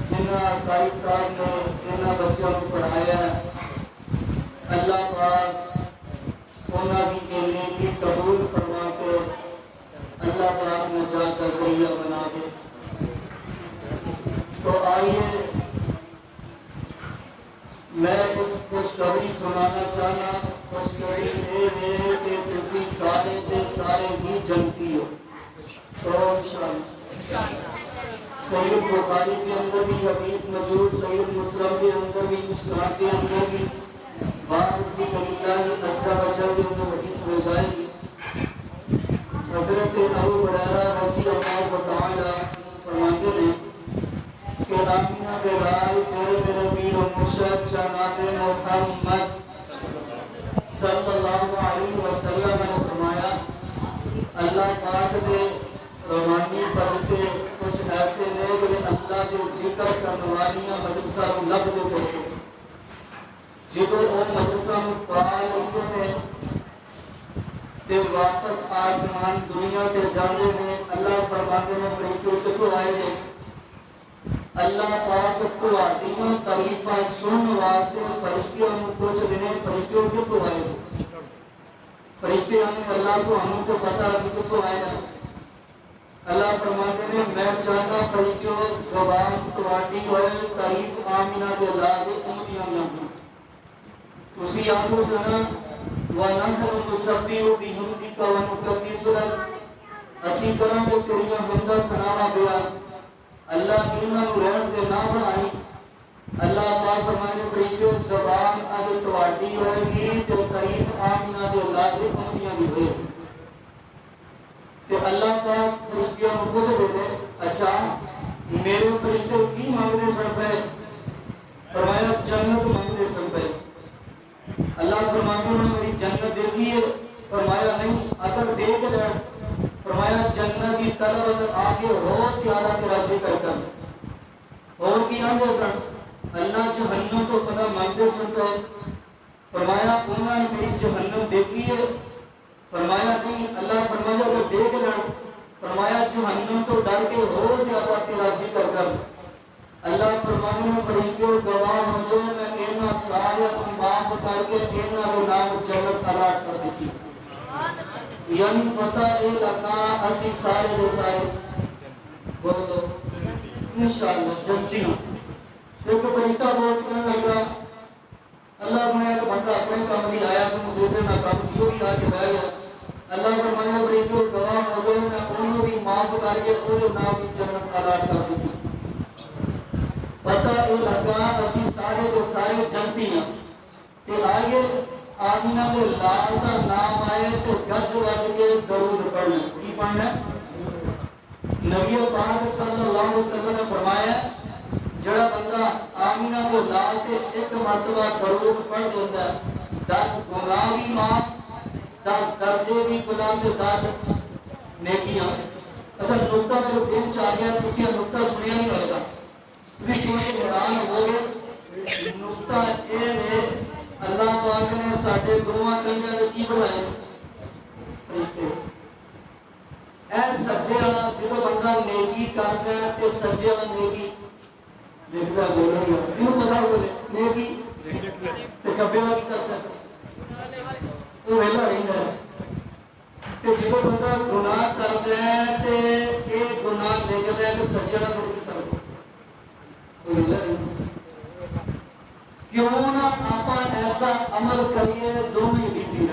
جن قاری صاحب نے ان بچیوں کو پڑھایا ہے اللہ پاک انہوں کی نیکی قبول فرما کے اللہ پاک نجات کا ذریعہ بنا دے تو آئیے میں خوشخبری سنانا چاہنا خوشخبری یہ ہے کہ تسی سارے کے سارے ہی جنتی ہو تو انشاءاللہ صحیح بخاری کے اندر بھی حدیث موجود صحیح مسلم کے اندر بھی مشکات کے اندر بھی بعض اسی کلیلہ کی قصہ بچہ کے اندر حدیث ہو جائے گی حضرت ابو ہریرہ رضی اللہ تعالی فرماتے ہیں کہ آمینہ بلال میرے نبی و مرشد جناب محمد صلی اللہ علیہ وسلم نے فرمایا اللہ پاک دے روحانی فرشتے کچھ ایسے نے جو اللہ کے ذکر کرنے والیاں مجلسہ لب دے کرتے جدو وہ مجلسہ پا لیتے ہیں تے واپس آسمان دنیا تے جانے میں اللہ فرماتے ہیں فرشتوں سے تو آئے گے اللہ پاک کو آدیوں تعریفہ سن واسطے فرشتوں کچھ دنے فرشتوں کو آئے گے فرشتے آنے اللہ کو ہم کو پتا ہے کو آئے گا اللہ فرماتے ہیں میں چاہتا فرشتوں زبان تو آدی ہوئے تعریف آمینہ دے اللہ دے امتیاں لگوں تسی آنکھوں سنا وَنَحْنُ نُسَبِّحُ بِحَمْدِكَ وَنُقَدِّسُ لَكَ اسی طرح کے تیریاں حمدہ سنانا بیان اللہ انہاں نو رہن دے نہ فرمانے فرشتوں زبان اب تواڈی ہوئے گی تے تعریف آمینہ دے لادے امتیاں بھی ہوئے گی تے اللہ پاک فرشتیاں نوں پوچھ دے دے اچھا میرے فرشتے کی مانگدے سن پے فرمایا جنت مانگدے سن پے اللہ فرماتے ہیں میری جنت دیکھی ہے فرمایا نہیں اگر دیکھ لیں فرمایا جنت کی طلب آگے اور زیادہ تیرا ذکر کر اور کی آندے سن اللہ جہنم تو پناہ مانگدے سن پے فرمایا انہوں نے میری جہنم دیکھی ہے فرمایا نہیں اللہ فرمایا اگر دیکھ لیں فرمایا جہنم تو ڈر کے اور زیادہ تیرا ذکر کر اللہ فرمانے ہیں فرشتوں گواہ ہو جو میں اینا سارے معاف کر کے اینا رو نام جنت الاٹ کر دیتی یعنی فتح اے لکا اسی سارے دے سارے بولو انشاءاللہ جنتی ایک فرشتہ بولنے لگا اللہ فرمایا کہ بندہ اپنے کام بھی آیا تو دوسرے نہ کام سیو بھی آکے بہ گیا اللہ فرمانے ہیں فرشتوں گواہ ہو جو میں انہوں بھی معاف کر کے انہوں نام جنت الاٹ کر دیتی پتہ اے لگا اسی سارے کے سارے جنتی ہیں کہ آئیے آمینہ دے لال کا نام آئے تو گج وج کے درود پڑھنے کی پڑھنے نبی پاک صلی اللہ علیہ وسلم نے فرمایا جڑا بندہ آمینہ دے لال کے ایک مرتبہ درود پڑھ دیتا ہے 10 گناہ بھی معاف 10 درجے بھی بلند 10 نیکیاں اچھا نقطہ میرے ذہن چ آ گیا کسی نقطہ سنیا نہیں ہوئے گا سوچ حیران ہو گئے نقطہ اے ہے اللہ پاک نے ساڈے دوواں کنجاں دے کی بنائے فرشتے اے سچے والا جدوں بندہ نیکی کردا ہے تے سچے والا نیکی دیکھدا بول رہا ہے کیوں پتہ بولے نیکی تے کبے والا کی کرتا ہے وہ ویلا رہندا ہے تے جدوں بندہ گناہ کردا ہے تے اے گناہ دیکھدا ہے کہ سچے والا کی کردا کیوں نہ آپ ایسا عمل کریے دونوں بیزی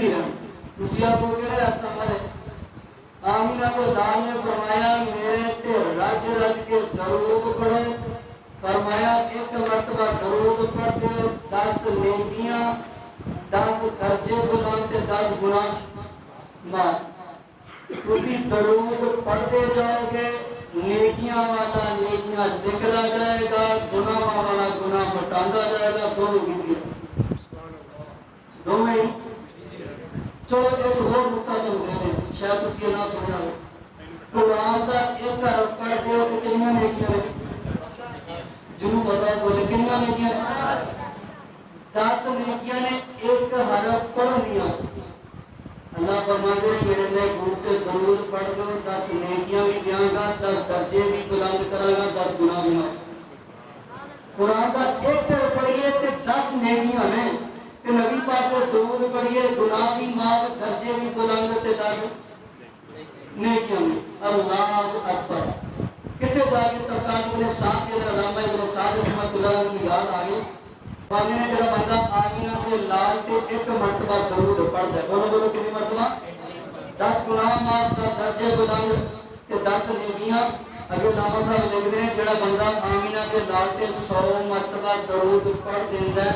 رہن اسی آپ کو کہا ایسا عمل ہے آمینہ کو لال نے فرمایا میرے تے رج رج کے درود پڑھے فرمایا ایک مرتبہ درود پڑھ دے 10 نیکیاں 10 درجے بلند 10 گناہ معاف اسی درود پڑھتے جاؤ گے نیکیاں والا نیکیاں لکھتا جائے گا گناہ والا گناہ مٹاندا جائے گا دونوں بیزی دونوں چلو ایک اور نقطہ جو دے شاید اس یہ نہ سمجھا ہو قرآن کا ایک حرف پڑھ دے تو کنیاں نیکیاں نے جنہوں پتا بولے کنیاں نیکیاں 10 نیکیاں نے ایک حرف پڑھ دیا اللہ فرماتے ہیں میرے نئے گھوٹے درود پڑھ دو 10 نیکیاں بھی دیاں گا 10 درجے بھی بلند کرا گا 10 گناہ بھی معاف قرآن کا ایک پڑھیے تے 10 نیکیاں ہیں کہ نبی پاک کے درود پڑھیے گناہ بھی معاف درجے بھی بلند تے 10 نیکیاں بھی اللہ اکبر کتے جا کے طبقات ابن سعد کے علامہ ابن سعد رحمۃ اللہ علیہ یاد آگے باندھے نے جڑا بندہ آمینہ کے لال تے ایک مرتبہ درود پڑھ دے بولو بولو کتنی مرتبہ 10 گناہ معاف 10 درجے بلند تے 10 نیکیاں اگر علامہ صاحب لکھتے ہیں جڑا بندہ آمینہ کے لال تے 100 مرتبہ درود پڑھ دیندا ہے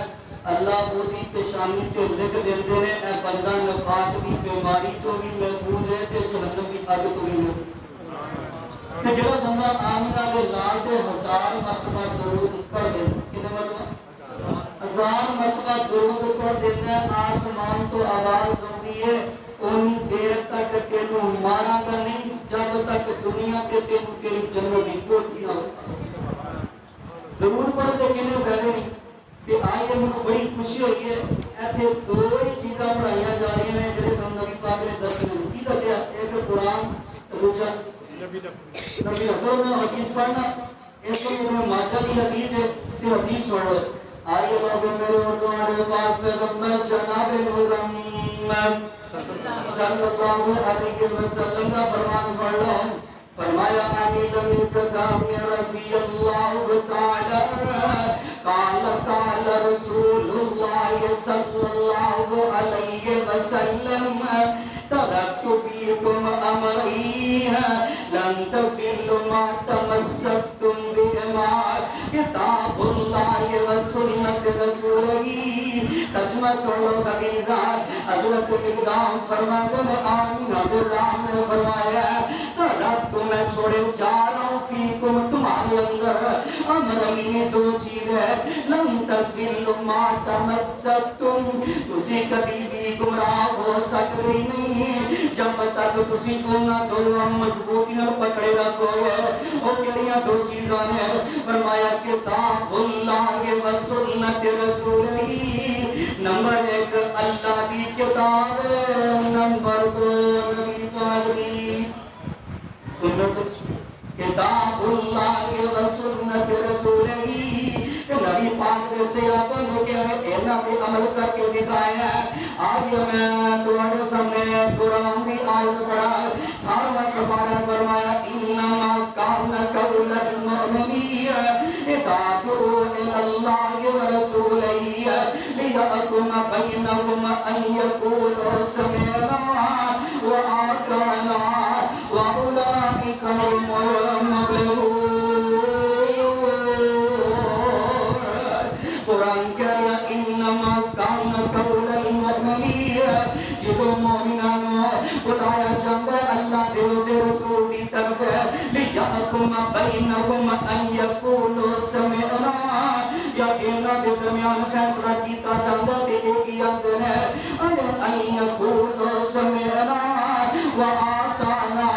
اللہ وہ دی پیشانی تے لکھ دیندے نے اے بندہ نفاق دی بیماری تو بھی محفوظ ہے تے جہنم کی آگ تو بھی محفوظ کہ جڑا بندہ آمینہ کے لال تے 1000 مرتبہ درود پڑھ دیندا کتنے مرتبہ 1000 مرتبہ درود پڑھ دینا آسمان تو آواز ہوتی ہے اونی دیر تک تینو مارا گا نہیں جب تک دنیا کے تینو تیری جنت کی کوٹیاں درود پڑھتے کنے پہلے نہیں کہ آئیے منو بڑی خوشی ہوئی ہے ایتھے دو ہی چیزاں پڑھائیاں جا رہی ہیں جڑے سن نبی پاک نے دسے کی دسیا ایک قرآن دوسرا نبی میں حدیث پڑھنا اس کو میں ماجہ کی حدیث ہے کہ حدیث سنو آئیے لوگ میرے اردوان پاک پیغمبر جناب محمد صلی اللہ علیہ وسلم کا فرمان سن لو فرمایا انی لم یکتم رسی اللہ تعالی قال رسول اللہ صلی اللہ علیہ وسلم ترکت فیکم امری لن تزلوا ما تمسکتم بهما رسوله ترجمہ سن لو حدیث حضرت مقدام فرماتے ہیں آمینہ بلال نے فرمایا تو رب تو میں چھوڑے جا رہا ہوں فیکم تمہارے اندر امرین دو چیزیں لن تزلوا ما تمسکتم تسی کبھی بھی گمراہ ہو سکتے نہیں جب تک تسی انہاں دو مضبوطی نال پکڑے رکھو گے او کہڑیاں دو چیزاں نے فرمایا کتاب اللہ و سنت رسولہ نمبر 1 اللہ کی کتاب نمبر 2 نبی پاک کی سنت کتاب اللہ و سنت رسولہ نبی پاک نے سیاقوں نے کہ ہمیں اینا پہ عمل کر کے دکھایا ہے آگے میں تمہارے سامنے قرآن بھی آیت پڑھا 18واں سپارہ فرمایا انما کان قول المؤمنین اذا دعوا الی اللہ ورسولہ لیحکم بینکم ان یقولوا سمعنا واطعنا واولئک هم المفلحون قرآن کہہ رہا انما کان قول المؤمنین جدو مومنانو بلایا جاندہ اللہ دے رسول دی طرف لیحکم بینکم ان یقولوا سمعنا یا انہاں دے درمیان فیصلہ کیتا جاندہ تے ایک ہی اندر ہے ان یقولوا سمعنا واطعنا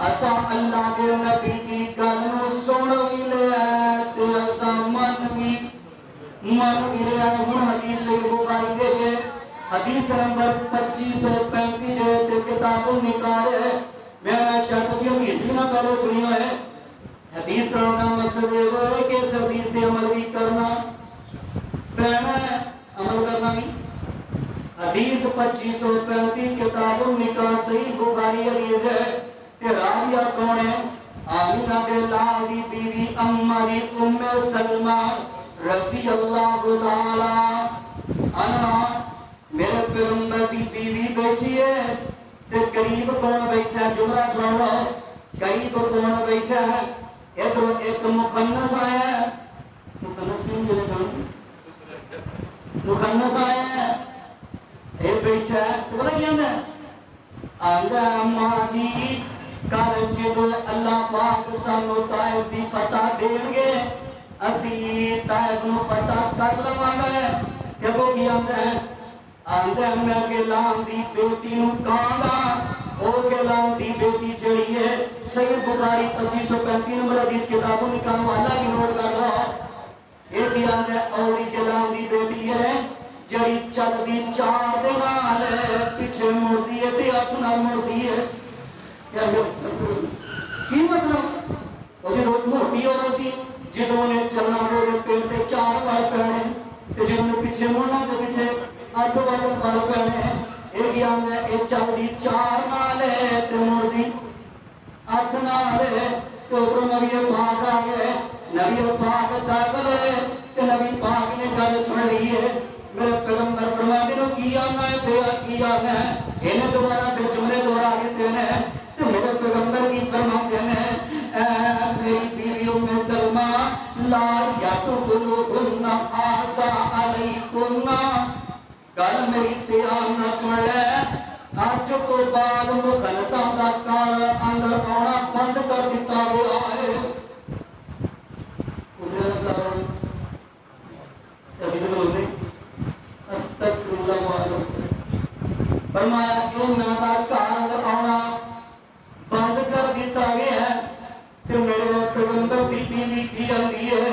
اسا اللہ دے نبی دی گل سن وی لے تے اسا من بھی حدیث صحیح بخاری دے گئے حدیث نمبر 2535 جو ہے کتاب النکاح ہے میں شاید اسی حدیث بھی نہ پہلے سنی ہے حدیث سننے کا مقصد یہ ہے کہ اس حدیث سے عمل بھی کرنا پہنا ہے عمل کرنا بھی حدیث 2535 کتاب النکاح صحیح بخاری حدیث ہے کہ راویہ کون ہے آمینہ اللہ دی بیوی اماری ام سلمہ رضی اللہ تعالی عنہ میرے پیغمبر دی بیوی بیٹھی ہے تے قریب کون بیٹھا ہے جملہ سن لو قریب کون بیٹھا ہے ادھر ایک مخنث آیا ہے مخنث کیوں ملے گا مخنث آیا ہے اے بیٹھا ہے تو بتا کیا اندر اماں جی کل جدو اللہ پاک سانو طائف دی فتح دین گے اسی طائف نو فتح کر لواں گے کہ وہ کی آندے میں گلان دی بیٹی نو کانگا او گلان دی بیٹی چڑی ہے صحیح بخاری 2535 نمبر حدیث کتابوں نکال والا بھی نوٹ کر رہا ایک ہی آندے اوری گلان دی بیٹی ہے جڑی چل دی 4 دن آلے پیچھے مڑ دی ہے تے اپنا مڑ دی ہے کیا کی مطلب وہ جو موٹی ہو رہا سی جدوں نے چلنا دے پیڑ تے 4 بار پہنے تے جدوں نے پیچھے مڑنا تے پیچھے 8 بار پہنے ایک ہی آندے ایک چل دی 4 نال ہے تے مڑ دی 8 نال ہے تے ادھر نبی پاک آ گئے نبی پاک داخل ہے تے نبی پاک نے گل سن لی ہے میرے پیغمبر فرماتے ہیں کی آنا ہے بیا کی آنا ہے انہیں دوبارہ پھر جملے دوبارہ دیتے ہیں تو میرے پیغمبر کی فرماتے ہیں اے میری بیوی ام سلمہ لا یدخلوہن آسا علیکن گل میری تیار نہ سن لے آج تو بعد مخلصاں دا کار اندر آنا بند کر دیتا گیا ہے اسے اللہ کسی نے بولنے استغفر اللہ وعلم فرمایا انہاں دا کار اندر آنا بند کر دیتا گیا ہے کہ میرے پیغمبر دی بیوی کی آندی ہے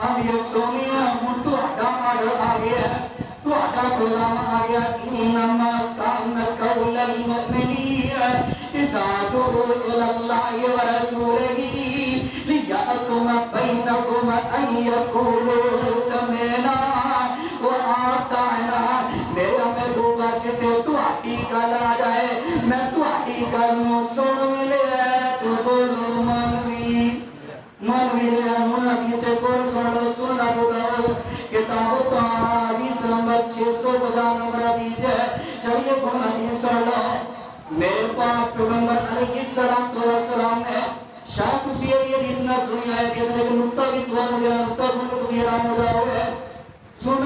آندی سونیا ہن تہاڈا آرڈر آ گیا ہے تہاڈا پیغام آ گیا انما کان قول المؤمنین اذا دعوا الی اللہ ورسولہ لیحکم بینکم ان یقولوا سمعنا واطعنا میرا محبوبہ جتے تہاڈی گل آ جائے میں تہاڈی گل نوں سن لیا تو بولو منوی نے ہن حدیث کو سن لو سن ابو داؤد کتاب طہارہ حدیث نمبر 650 نمبر حدیث ہے چلیے کون حدیث سن لو میرے پاک پیغمبر علیہ الصلوۃ والسلام نے شاید تسی یہ حدیث نہ سنی ہے کہ ایک نقطہ بھی تو مجھے نقطہ سن کے تو حیران ہو جاؤ گے سن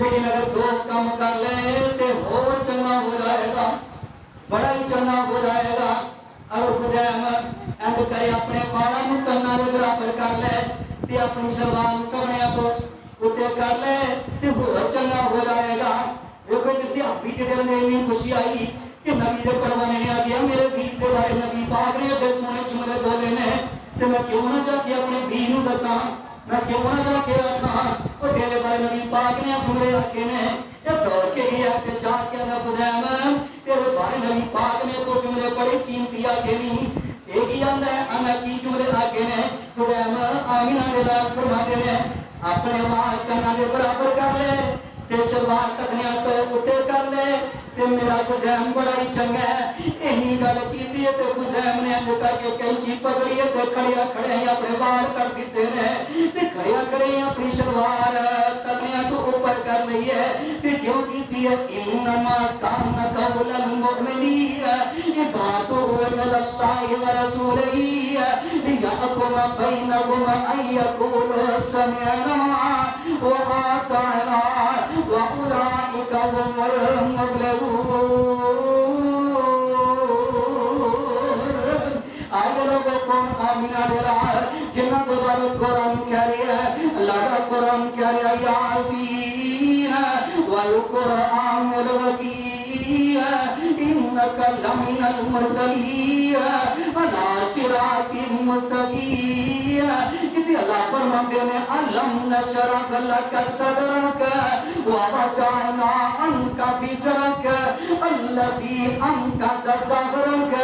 لیکن اگر 2 کام کر لے تو اور چنگا ہو جائے گا، بڑا ہی چنگا ہو جائے گا۔ اگر خزیم انج کرے اپنے بالاں نوں تناں دے برابر کر لے تے اپنی شلوار ٹکنیاں تو اتے کر لے تے اور چنگا ہو جائے گا۔ دیکھو کسی صحابی کے دل میں اتنی خوشی آئی کہ نبی دے پروانے نے آخیا میرے ویر دے بارے نبی پاک نے ایڈے سونے جملے بولے نے تے میں کیوں نہ جا کے اپنے ویر نوں دساں، میں کیوں نہ جا کے آکھاں او تیرے بارے نبی پاک نے جملے آکھے نے۔ یہ دوڑ کے گیا کہ جا کے نہ خزیم تیرے بارے نبی پاک نے تو جملے بڑے قیمتی آکھے نہیں۔ ایک ہی آندا ہے انا کی جملے آکھے نے خزیم آمینہ دے لال فرماتے نے اپنے وال کناں دے برابر کر لے تے شلوار ٹکنیاں تو اتے کر لے تے میرا خزیم بڑا ہی چنگا ہے۔ اینی گل کیتی تے خزیم نے انج کر کے کینچی پکڑی تے کھڑیا کھڑے ہی اپنے وال کر دیتے نے تے کھڑیا کھڑے ہی اپنی شلوار ٹکنیاں تو اوپر کر لئی ہے تے کیوں کیتی ہے انما کان قول المؤمنین اذا دعوا الی اللہ ورسولہ لیحکم بینہم ان یقولوا سمعنا وأطعنا وأولئك هم المفلحون۔ آئے لوگوں کون آمینہ دلال جنہ کو بارے قرآن کہہ رہے ہیں، اللہ کا قرآن کہہ رہے ہیں یاسین والقرآن الحکیم انک لمن المرسلین علی صراط مستقیم۔ کہ اللہ فرماتے ہیں علم نشرح لک صدرک ووضعنا عنک وزرک الذی انقض ظہرک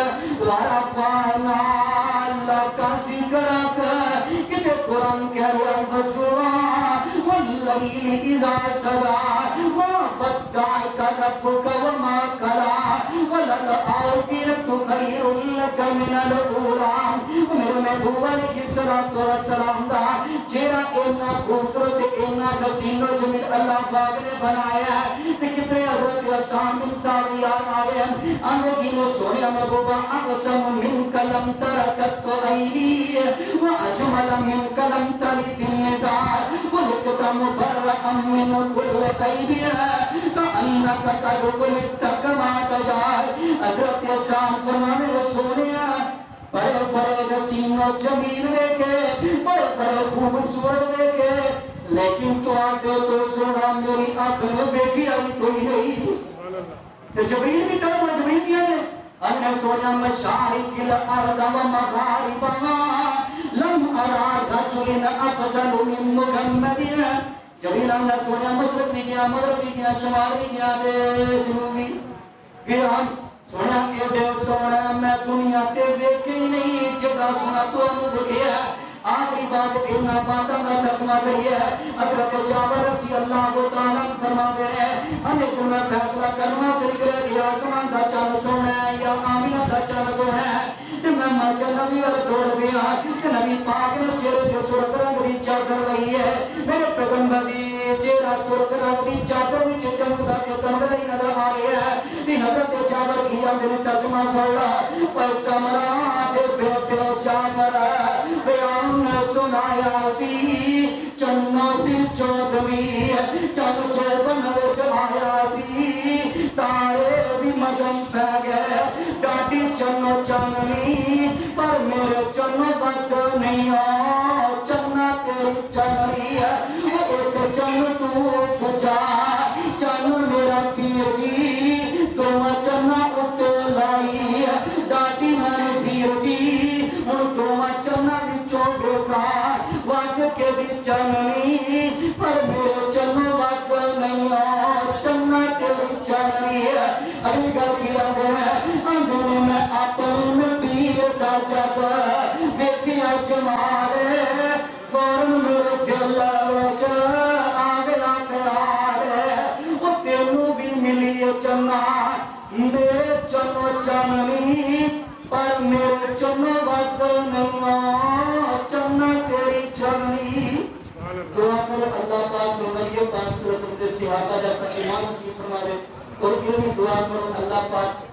ورفعنا لک ذکرک۔ کہ قرآن کہہ رہا ہے والضحیٰ واللیل اذا سجی ما ودعک ربک وما قلی وللآخرۃ خیر لک من الأولی۔ میرے محبوب علیہ الصلوۃ والسلام دا چہرہ اتنا خوبصورت اتنا حسین و جمیل اللہ پاک نے بنایا ہے کہ کتنے حضرت حسان بن سالیار آئے ہیں آندگی نے سونے محبوبہ اقسم من کلم ترکت عینی و اجمل من کلم تلت النساء ولکت مبرئا من کل عیب کانک قد خلقت کما تشاء۔ حضرت حسان فرمانے نے سونے بڑے بڑے حسین و جمیل دیکھے، بڑے بڑے خوبصورت دیکھے، لیکن تو آتے تو سونا میری آنکھ نے دیکھی آئی کوئی نہیں۔ تو جبریل بھی طرف اور جبریل کیا ہے ہم نے سونا مشارق الارض و مغاربہا لم ارا رجل افضل من محمد۔ جبریل ہم نے سونا مشرق بھی گیا مغرب بھی گیا شمال بھی گیا جنوب بھی گیا سونا ایڈے سونا میں دنیا تے ویکھے ہی نہیں جڑا سونا تو انہوں دیکھے ہے۔ آخری بات اتنا باتاں کا ترجمہ کریے حضرت جابر رضی اللہ تعالیٰ فرما دے رہے ہیں ہم ایک دن میں فیصلہ کرنا سے نکلے کہ آسمان دا چل سونا ہے یا آمینہ دا چل سونا ہے کہ میں مچھر نبی والے دوڑ گیا کہ نبی پاک نے چہرے کے سرخ رنگ دی چادر لئی ہے میرے پیغمبر دی چہرہ سرخ رنگ دی چادر وچ چمکدا تے چمکدا ہی نظر آ رہی ہے کہ حضرت جابر کی اندر ترجمہ سوڑا فسمرا دے بیٹے جابر بیان سنایا سی چنوں سی چودوی چل چوبن وچ آیا سی تارے بھی مدن پہ گئے ڈاٹی چنوں چننی پر میرے چنوں وقت نہیں آ چننا تیری چننی ہے ایک چن تو جا چن میرا پیر جی تو چننا اتے لائی ڈاٹی میں سیر جی ان تو چننا چوبے کا وقت کے بھی چننی پر میرے چنوں وقت نہیں آ چننا تیری چننی ہے۔ ابھی گل کیا گیا اندھنے میں اپنی میں پیر کا جب ویکھیا جمال فورن میرے دل وچ آ گیا خیال وہ تینوں بھی ملی چنا میرے چنوں چننی پر میرے چنوں وقت نہیں آ چننا تیری چننی۔ دعا کرو اللہ پاک سے نبی پاک صلی اللہ علیہ وسلم کے صحابہ جیسا ایمان نصیب فرما دے اور یہ بھی دعا کرو اللہ پاک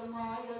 فرمایا